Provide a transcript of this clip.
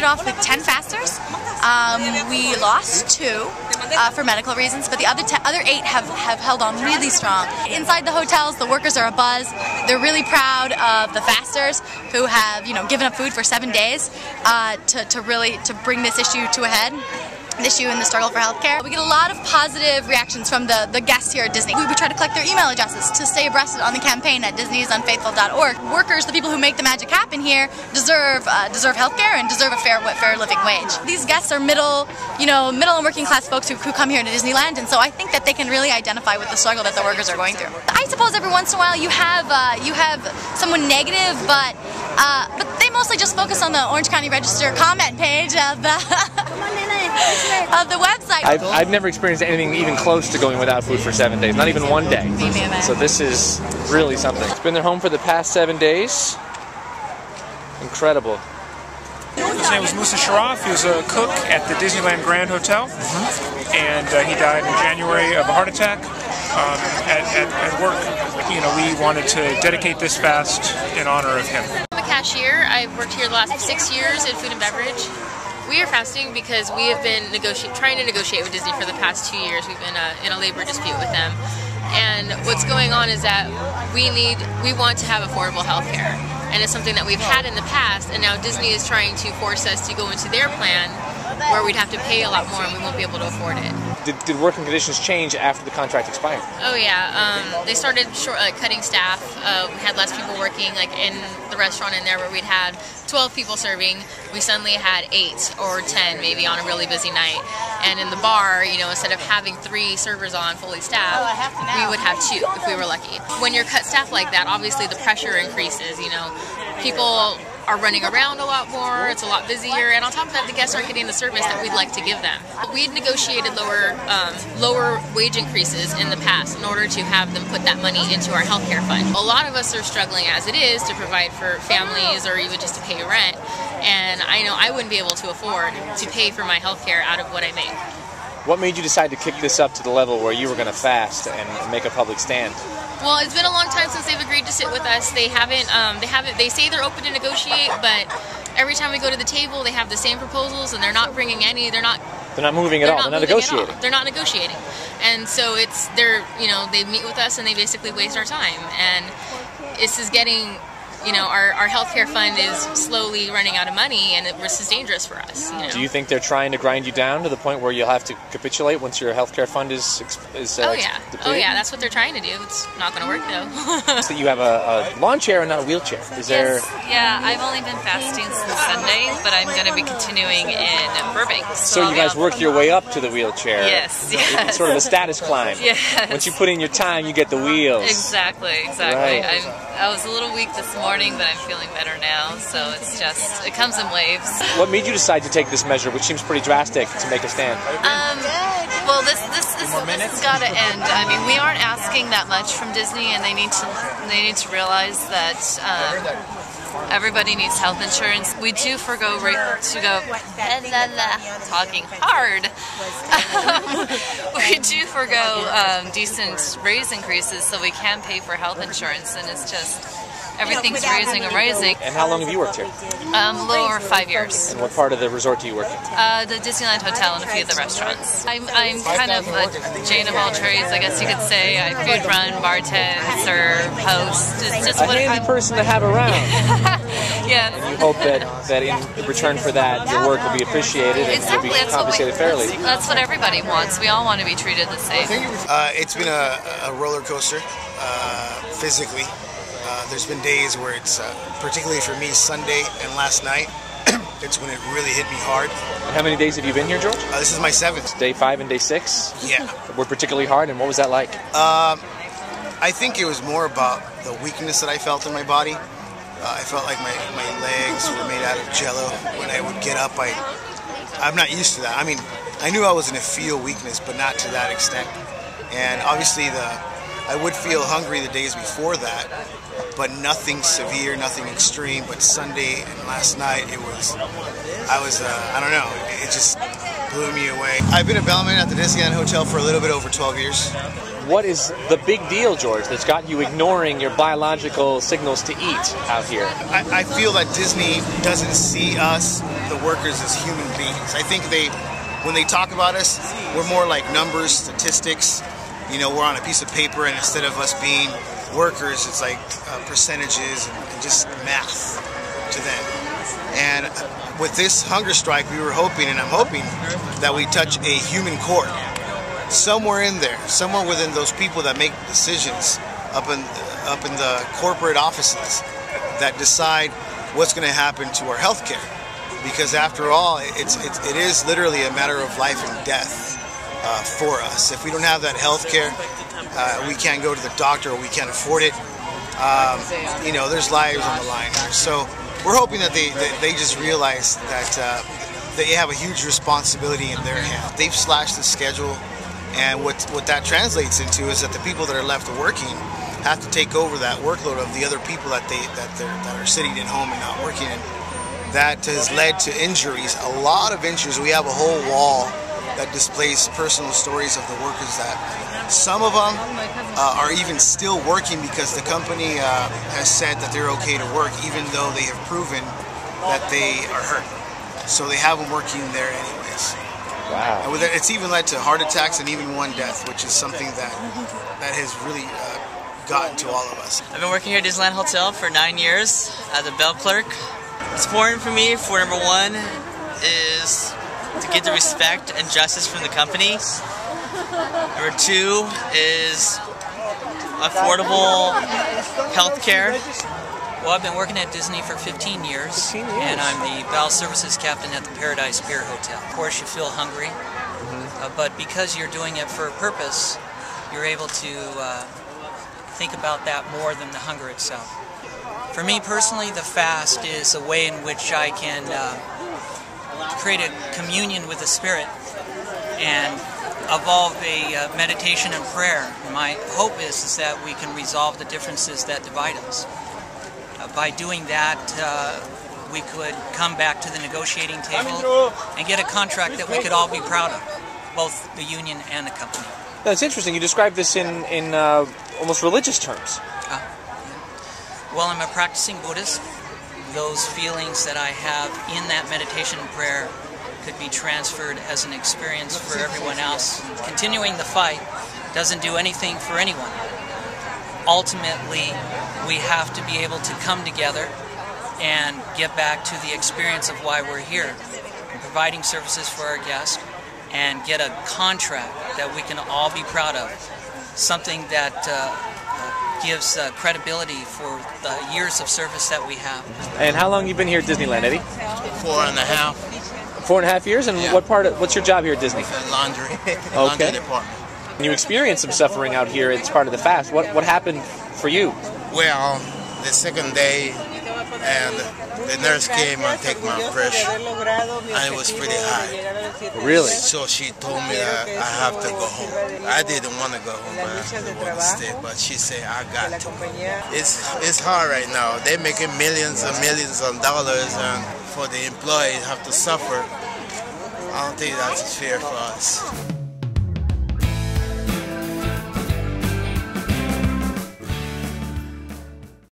started off with 10 fasters. We lost 2 for medical reasons, but the other 8 have held on really strong. Inside the hotels, the workers are abuzz. They're really proud of the fasters who have, given up food for 7 days to bring this issue to a head. Issue in the struggle for healthcare. We get a lot of positive reactions from the guests here at Disney. We try to collect their email addresses to stay abreast on the campaign at disneysunfaithful.org. Workers, the people who make the magic happen here, deserve healthcare and deserve a fair living wage. These guests are middle and working class folks who come here to Disneyland, and so I think that they can really identify with the struggle that the workers are going through. I suppose every once in a while you have someone negative, but they mostly just focus on the Orange County Register comment page of the website. I've never experienced anything even close to going without food for 7 days, not even one day. So this is really something. It's been their home for the past 7 days. Incredible. His name was Musa Sharaf. He was a cook at the Disneyland Grand Hotel, and he died in January of a heart attack at work. We wanted to dedicate this fast in honor of him. I'm a cashier. I've worked here the last 6 years in food and beverage. We are fasting because we have been trying to negotiate with Disney for the past 2 years. We've been in a labor dispute with them. And what's going on is that we want to have affordable health care. And it's something that we've had in the past, and now Disney is trying to force us to go into their plan where we'd have to pay a lot more and we won't be able to afford it. Did working conditions change after the contract expired? Oh yeah, they started cutting staff. We had less people working, like in the restaurant in there where we'd had 12 people serving. We suddenly had 8 or 10 maybe on a really busy night. And in the bar, instead of having 3 servers on fully staffed, we would have 2 if we were lucky. When you're cut staff like that, obviously the pressure increases. People are running around a lot more, it's a lot busier, and on top of that, the guests aren't getting the service that we'd like to give them. We'd negotiated lower wage increases in the past in order to have them put that money into our healthcare fund. A lot of us are struggling as it is to provide for families or even just to pay rent, and I know I wouldn't be able to afford to pay for my healthcare out of what I make. What made you decide to kick this up to the level where you were going to fast and make a public stand? Well, it's been a long time since they've agreed to sit with us. They say they're open to negotiate, but every time we go to the table, they have the same proposals, and they're not bringing any. They're not moving at all. They're not negotiating. They're not negotiating, and so they meet with us and they basically waste our time, and this is getting. Our healthcare fund is slowly running out of money, and this is dangerous for us. Do you think they're trying to grind you down to the point where you'll have to capitulate once your healthcare fund is depleted? Oh yeah, that's what they're trying to do. It's not going to work though. So you have a lawn chair and not a wheelchair. Is there? Yeah, I've only been fasting since Sunday, but I'm going to be continuing in Burbank. So you guys work your way up to the wheelchair. Yes. It's sort of a status climb. Yes. Once you put in your time, you get the wheels. Exactly. Right. I was a little weak this morning, but I'm feeling better now, so it comes in waves. What made you decide to take this measure, which seems pretty drastic, to make a stand? Well, this has got to end. I mean, we aren't asking that much from Disney, and they need to realize that everybody needs health insurance. We do talking hard. We do forgo decent raise increases so we can pay for health insurance, and it's just everything's raising and rising. And how long have you worked here? A little over 5 years. And what part of the resort do you work in? The Disneyland Hotel and a few of the restaurants. I'm kind of a Jane of all trades, I guess you could say. I food run, bartend, serve, host. It's just a handy person to have around. Yeah. And you hope that in return for that, your work will be appreciated and you'll be compensated fairly. That's what everybody wants. We all want to be treated the same. It's been a roller coaster, physically. There's been days where it's, particularly for me, Sunday and last night, it's when it really hit me hard. And how many days have you been here, George? This is my 7th. Day 5 and day 6? Yeah. Were particularly hard, and what was that like? I think it was more about the weakness that I felt in my body. I felt like my legs were made out of jello. When I would get up, I'm not used to that. I mean, I knew I was going to feel weakness, but not to that extent. And obviously I would feel hungry the days before that, but nothing severe, nothing extreme. But Sunday and last night, I don't know, it just blew me away. I've been a bellman at the Disneyland Hotel for a little bit over 12 years. what is the big deal, George, that's got you ignoring your biological signals to eat out here? I feel that Disney doesn't see us, the workers, as human beings. I think when they talk about us, we're more like numbers, statistics. You know, we're on a piece of paper, and instead of us being workers, it's like percentages and just math to them. And with this hunger strike, we were hoping, and I'm hoping, that we touch a human chord. Somewhere in there, somewhere within those people that make decisions up in the corporate offices that decide what's going to happen to our health care. Because after all, it is literally a matter of life and death for us. If we don't have that health care, we can't go to the doctor, or we can't afford it. You know, there's lives on the line here. So we're hoping that they just realize that they have a huge responsibility in their hands. They've slashed the schedule, and what that translates into is that the people that are left working have to take over that workload of the other people that are sitting at home and not working. And that has led to injuries, a lot of injuries. We have a whole wall that displays personal stories of the workers that some of them are even still working because the company has said that they're okay to work, even though they have proven that they are hurt. So they have them working there anyways. Wow. And it's even led to heart attacks and even one death, which is something that has really gotten to all of us. I've been working here at Disneyland Hotel for 9 years as a bell clerk. What's important for me, for number one, is to get the respect and justice from the company. Number two is affordable health care. Well, I've been working at Disney for 15 years, and I'm the bowel services captain at the Paradise Pier Hotel. Of course, you feel hungry, but because you're doing it for a purpose, you're able to think about that more than the hunger itself. For me personally, the fast is a way in which I can create a communion with the Spirit and evolve a meditation and prayer. My hope is that we can resolve the differences that divide us. By doing that, we could come back to the negotiating table and get a contract that we could all be proud of, both the union and the company. That's interesting. You describe this in almost religious terms. Well, I'm a practicing Buddhist. Those feelings that I have in that meditation and prayer could be transferred as an experience for everyone else. Continuing the fight doesn't do anything for anyone. Ultimately, we have to be able to come together and get back to the experience of why we're here, providing services for our guests, and get a contract that we can all be proud of, something that gives credibility for the years of service that we have. And how long have you been here at Disneyland, Eddie? 4.5. 4.5 years? And Yeah. what's your job here at Disney? Laundry. Okay. Laundry department. You experienced some suffering out here as part of the fast. What happened for you? Well, the second day, and the nurse came and take my pressure, and it was pretty high. Really? So she told me that I have to go home. I didn't want to go home, but I didn't want to stay. But she said I got to. It's hard right now. They're making millions and millions of dollars, and for the employees have to suffer. I don't think that's fair for us.